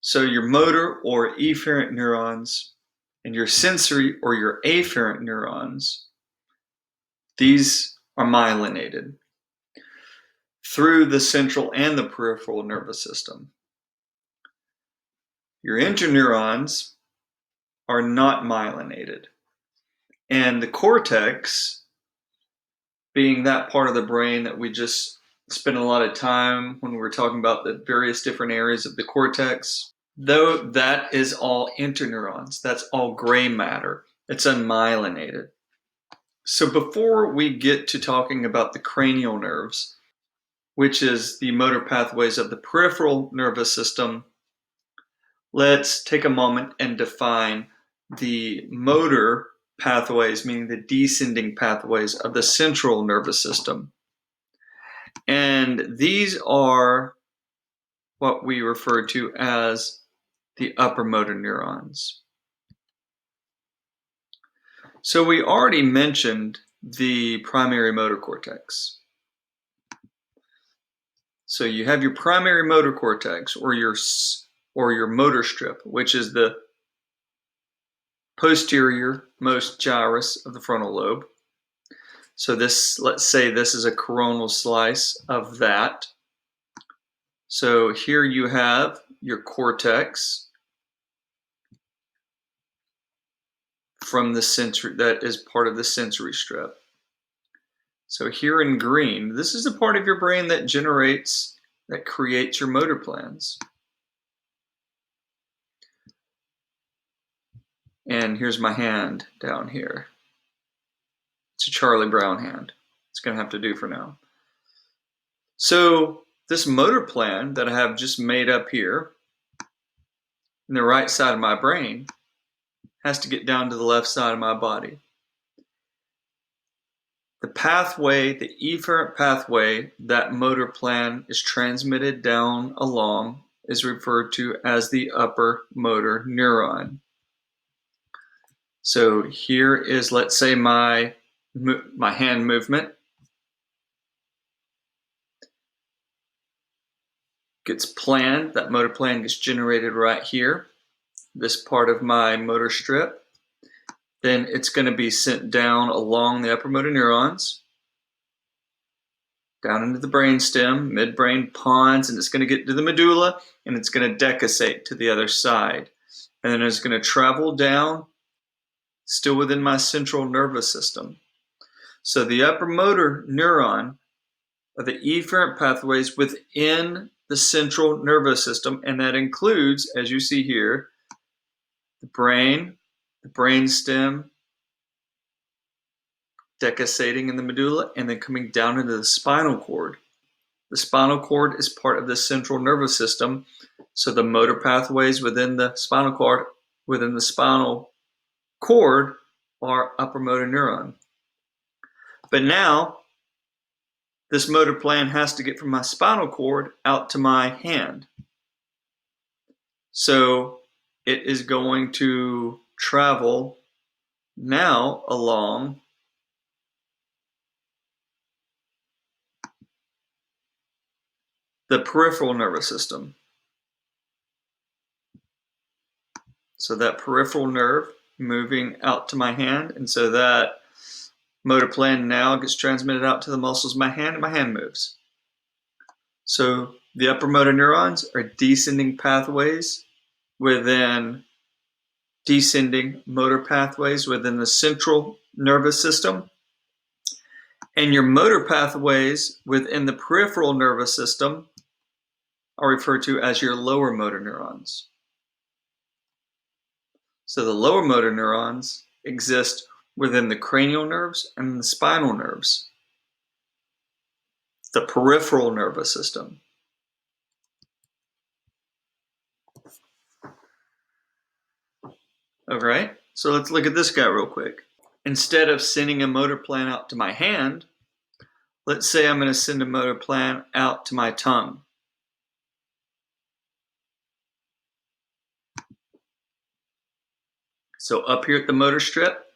So your motor or efferent neurons and your sensory or your afferent neurons, these are myelinated through the central and the peripheral nervous system. Your interneurons are not myelinated. And the cortex, being that part of the brain that we just spent a lot of time when we were talking about the various different areas of the cortex, though that is all interneurons, that's all gray matter. It's unmyelinated. So before we get to talking about the cranial nerves, which is the motor pathways of the peripheral nervous system, let's take a moment and define the motor pathways, meaning the descending pathways of the central nervous system. And these are what we refer to as the upper motor neurons. So we already mentioned the primary motor cortex. So you have your primary motor cortex or your motor strip, which is the posterior most gyrus of the frontal lobe. So this, let's say this is a coronal slice of that. So here you have your cortex from the sensory, that is part of the sensory strip. So here in green, this is the part of your brain that creates your motor plans. And here's my hand down here. It's a Charlie Brown hand. It's going to have to do for now. So this motor plan that I have just made up here in the right side of my brain has to get down to the left side of my body. The pathway, the efferent pathway that motor plan is transmitted down along is referred to as the upper motor neuron. So here is, let's say, my hand movement. Gets planned, that motor plan gets generated right here, this part of my motor strip. Then it's going to be sent down along the upper motor neurons, down into the brainstem, midbrain pons, and it's going to get to the medulla, and it's going to decussate to the other side. And then it's going to travel down, still within my central nervous system. So the upper motor neuron are the efferent pathways within the central nervous system, and that includes, as you see here, the brain, the brainstem, decussating in the medulla, and then coming down into the spinal cord. The spinal cord is part of the central nervous system, so the motor pathways within the spinal cord are upper motor neuron. But now, this motor plan has to get from my spinal cord out to my hand. So it is going to travel now along the peripheral nervous system. So that peripheral nerve moving out to my hand, and so that motor plan now gets transmitted out to the muscles of my hand, and my hand moves. So the upper motor neurons are descending pathways within descending motor pathways within the central nervous system. And your motor pathways within the peripheral nervous system are referred to as your lower motor neurons. So the lower motor neurons exist within the cranial nerves and the spinal nerves, the peripheral nervous system. All right, so let's look at this guy real quick. Instead of sending a motor plan out to my hand, let's say I'm going to send a motor plan out to my tongue. So up here at the motor strip,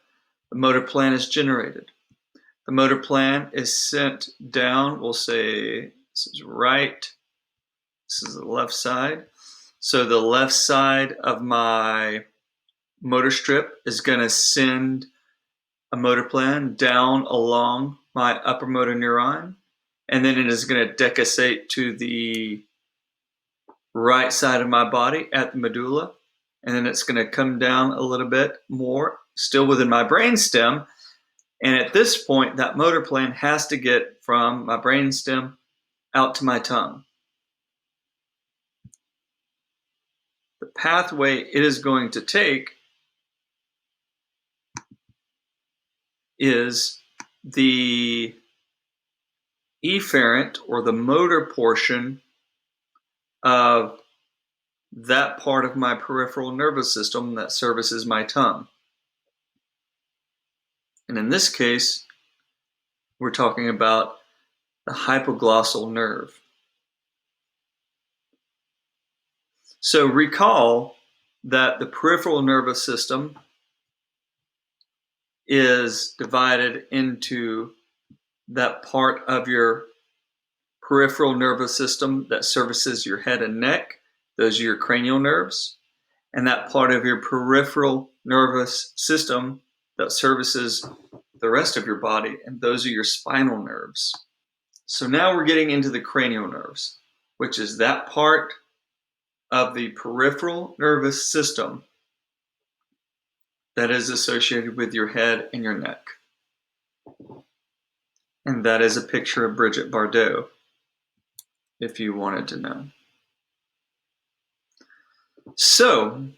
the motor plan is generated. The motor plan is sent down, we'll say this is right, this is the left side. So the left side of my motor strip is going to send a motor plan down along my upper motor neuron, and then it is going to decussate to the right side of my body at the medulla, and then it's going to come down a little bit more, still within my brainstem. And at this point, that motor plan has to get from my brainstem out to my tongue. The pathway it is going to take is the efferent, or the motor portion of that part of my peripheral nervous system that services my tongue. And in this case, we're talking about the hypoglossal nerve. So recall that the peripheral nervous system is divided into that part of your peripheral nervous system that services your head and neck. Those are your cranial nerves. And that part of your peripheral nervous system that services the rest of your body, and those are your spinal nerves. So now we're getting into the cranial nerves, which is that part of the peripheral nervous system that is associated with your head and your neck. And that is a picture of Brigitte Bardot, if you wanted to know. So,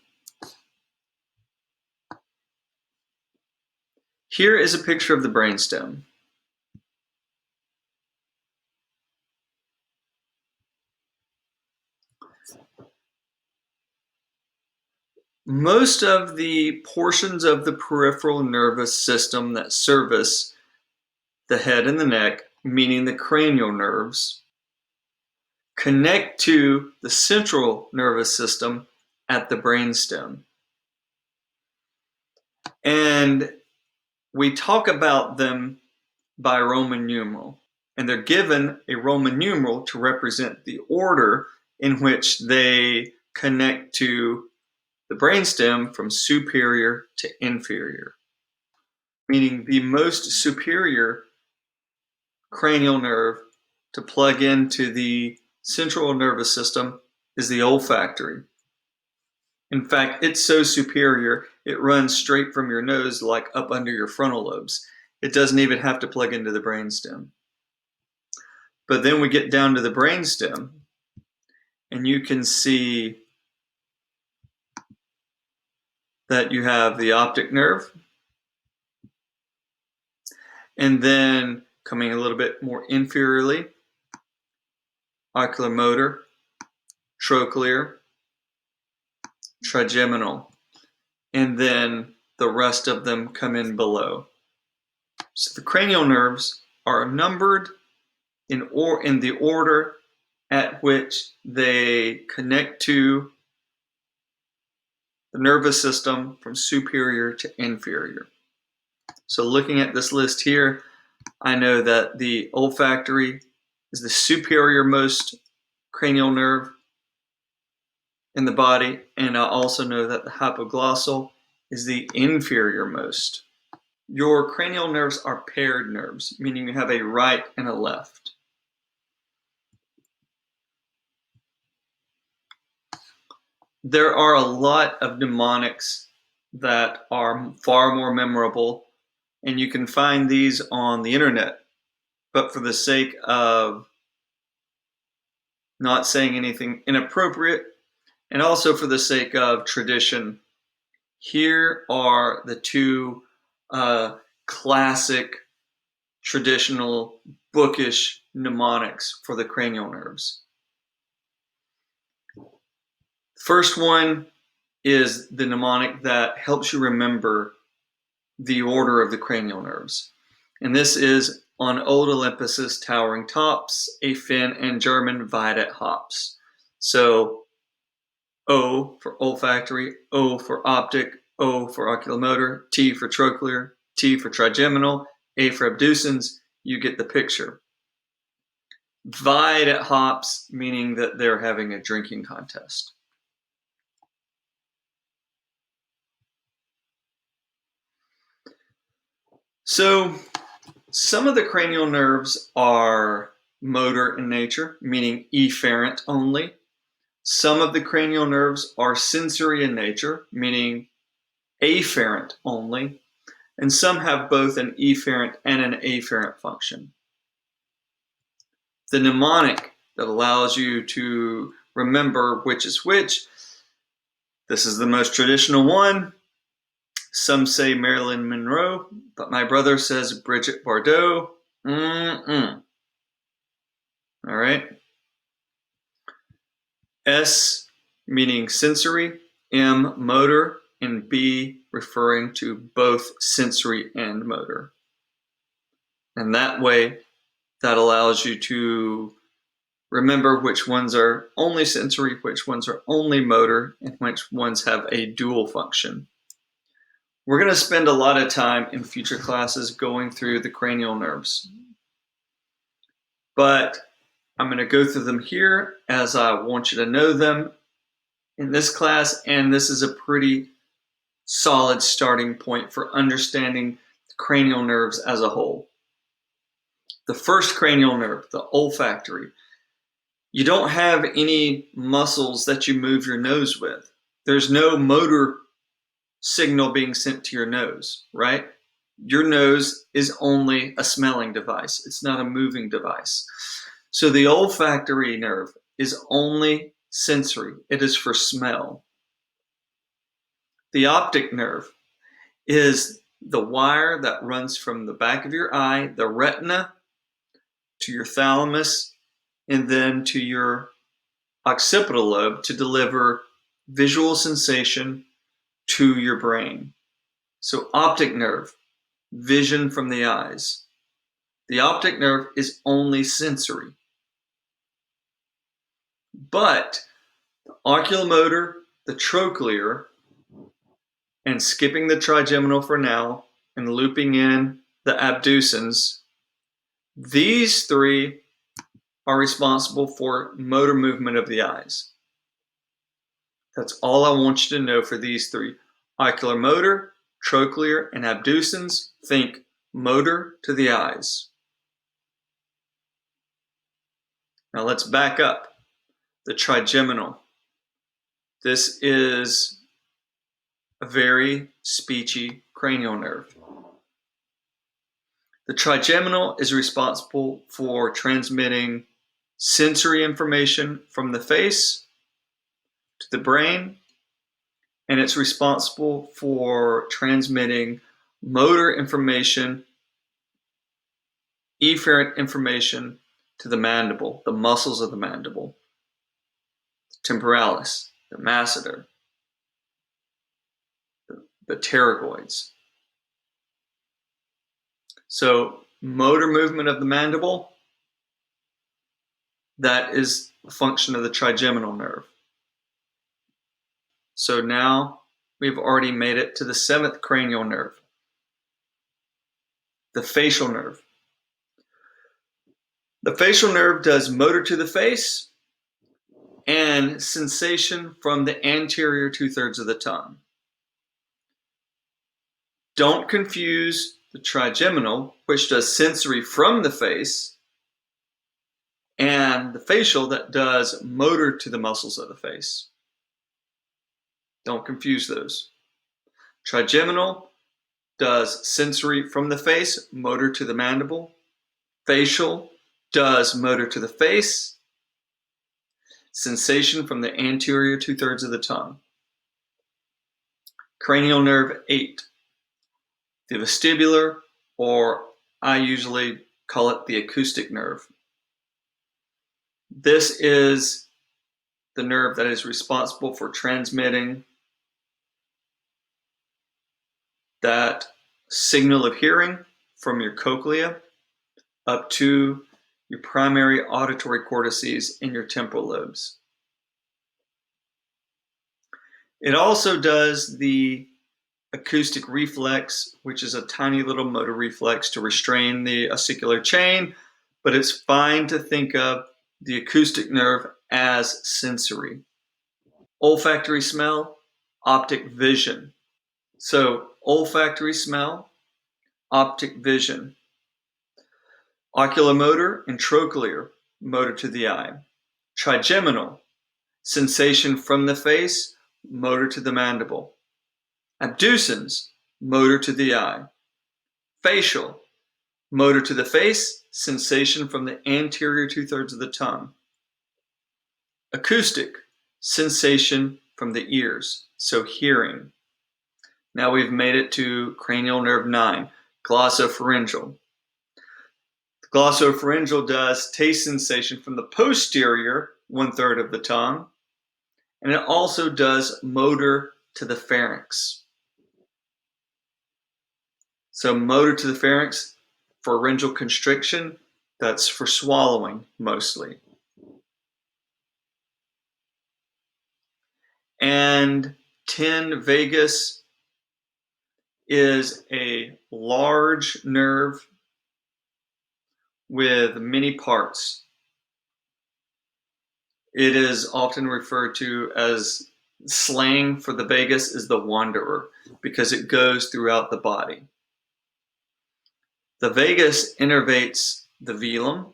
here is a picture of the brainstem. Most of the portions of the peripheral nervous system that service the head and the neck, meaning the cranial nerves, connect to the central nervous system at the brainstem. And we talk about them by Roman numeral, and they're given a Roman numeral to represent the order in which they connect to the brainstem from superior to inferior, meaning the most superior cranial nerve to plug into the central nervous system is the olfactory. In fact, it's so superior, it runs straight from your nose, like up under your frontal lobes. It doesn't even have to plug into the brainstem. But then we get down to the brainstem, and you can see that you have the optic nerve, and then coming a little bit more inferiorly, oculomotor, trochlear, trigeminal, and then the rest of them come in below. So the cranial nerves are numbered in the order at which they connect to the nervous system from superior to inferior. So looking at this list here, I know that the olfactory is the superior most cranial nerve in the body, and I also know that the hypoglossal is the inferior most. Your cranial nerves are paired nerves, meaning you have a right and a left. There are a lot of mnemonics that are far more memorable, and you can find these on the internet. But for the sake of not saying anything inappropriate, and also for the sake of tradition, here are the two classic, traditional, bookish mnemonics for the cranial nerves. First one is the mnemonic that helps you remember the order of the cranial nerves. And this is: on old Olympus's towering tops, a Finn and German vied at hops. So O for olfactory, O for optic, O for oculomotor, T for trochlear, T for trigeminal, A for abducens. You get the picture. Vied at hops, meaning that they're having a drinking contest. So some of the cranial nerves are motor in nature, meaning efferent only. Some of the cranial nerves are sensory in nature, meaning afferent only. And some have both an efferent and an afferent function. The mnemonic that allows you to remember which is which, this is the most traditional one. Some say Marilyn Monroe, but my brother says Brigitte Bardot. All right. S meaning sensory, M motor, and B referring to both sensory and motor. And that way, that allows you to remember which ones are only sensory, which ones are only motor, and which ones have a dual function. We're going to spend a lot of time in future classes going through the cranial nerves. But I'm going to go through them here as I want you to know them in this class, and this is a pretty solid starting point for understanding the cranial nerves as a whole. The first cranial nerve, the olfactory, you don't have any muscles that you move your nose with. There's no motor signal being sent to your nose, right? Your nose is only a smelling device. It's not a moving device. So the olfactory nerve is only sensory. It is for smell. The optic nerve is the wire that runs from the back of your eye, the retina, to your thalamus, and then to your occipital lobe to deliver visual sensation to your brain. So optic nerve, vision from the eyes. The optic nerve is only sensory. But the oculomotor, the trochlear, and skipping the trigeminal for now, and looping in the abducens, these three are responsible for motor movement of the eyes. That's all I want you to know for these three. Oculomotor, trochlear, and abducens. Think motor to the eyes. Now let's back up. The trigeminal. This is a very speechy cranial nerve. The trigeminal is responsible for transmitting sensory information from the face to the brain, and it's responsible for transmitting motor information, efferent information to the mandible, the muscles of the mandible, the temporalis, the masseter, the pterygoids. So motor movement of the mandible, that is a function of the trigeminal nerve. So now we've already made it to the seventh cranial nerve, the facial nerve. The facial nerve does motor to the face and sensation from the anterior 2/3 of the tongue. Don't confuse the trigeminal, which does sensory from the face, and the facial that does motor to the muscles of the face. Don't confuse those. Trigeminal does sensory from the face, motor to the mandible. Facial does motor to the face, sensation from the anterior 2/3 of the tongue. Cranial nerve 8, the vestibular, or I usually call it the acoustic nerve. This is the nerve that is responsible for transmitting that signal of hearing from your cochlea up to your primary auditory cortices in your temporal lobes. It also does the acoustic reflex, which is a tiny little motor reflex to restrain the ossicular chain, but it's fine to think of the acoustic nerve as sensory. Olfactory smell, optic vision. So olfactory smell, optic vision. Oculomotor and trochlear, motor to the eye. Trigeminal, sensation from the face, motor to the mandible. Abducens, motor to the eye. Facial, motor to the face, sensation from the anterior 2/3 of the tongue. Acoustic, sensation from the ears, so hearing. Now we've made it to cranial nerve 9, glossopharyngeal. The glossopharyngeal does taste sensation from the posterior 1/3 of the tongue, and it also does motor to the pharynx. So motor to the pharynx, pharyngeal constriction, that's for swallowing mostly. And 10 vagus is a large nerve with many parts. It is often referred to as slang for the vagus is the wanderer because it goes throughout the body. The vagus innervates the velum.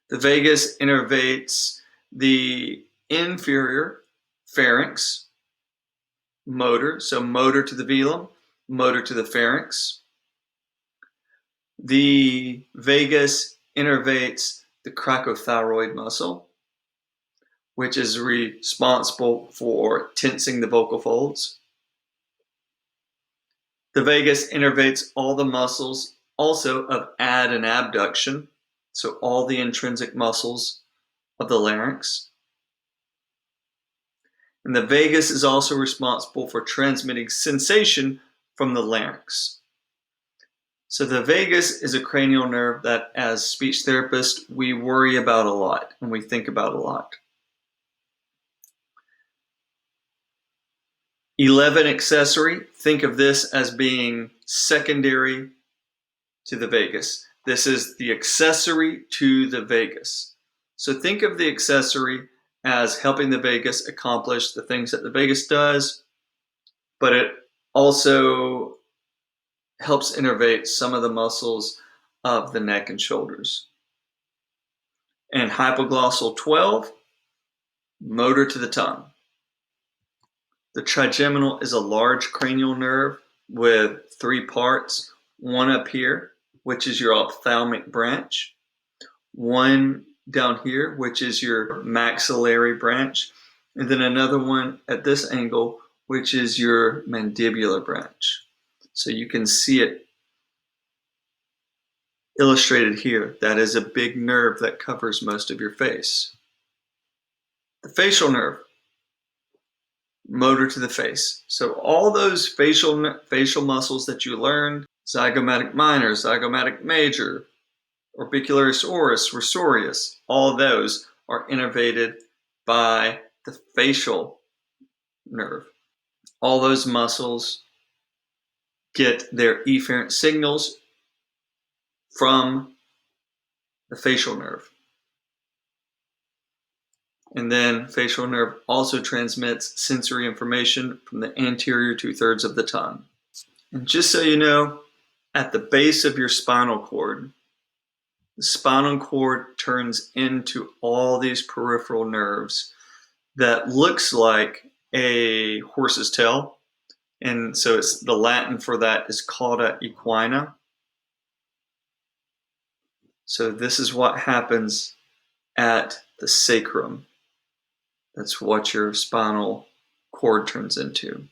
The vagus innervates the inferior pharynx, motor, so motor to the velum, motor to the pharynx. The vagus innervates the cricothyroid muscle, which is responsible for tensing the vocal folds. The vagus innervates all the muscles also of add and abduction, so all the intrinsic muscles of the larynx. And the vagus is also responsible for transmitting sensation from the larynx. So the vagus is a cranial nerve that, as speech therapists, we worry about a lot and we think about a lot. 11 accessory, think of this as being secondary to the vagus. This is the accessory to the vagus. So think of the accessory as helping the vagus accomplish the things that the vagus does, but it also helps innervate some of the muscles of the neck and shoulders. And hypoglossal 12, motor to the tongue. The trigeminal is a large cranial nerve with 3 parts, one up here, which is your ophthalmic branch, one down here, which is your maxillary branch, and then another one at this angle, which is your mandibular branch. So you can see it illustrated here. That is a big nerve that covers most of your face. The facial nerve, motor to the face. So all those facial muscles that you learned, zygomatic minor, zygomatic major, orbicularis oris, risorius, all those are innervated by the facial nerve. All those muscles get their efferent signals from the facial nerve. And then facial nerve also transmits sensory information from the anterior 2/3 of the tongue. And just so you know, at the base of your spinal cord, the spinal cord turns into all these peripheral nerves that looks like a horse's tail. And so it's the Latin for that is cauda equina. So this is what happens at the sacrum. That's what your spinal cord turns into.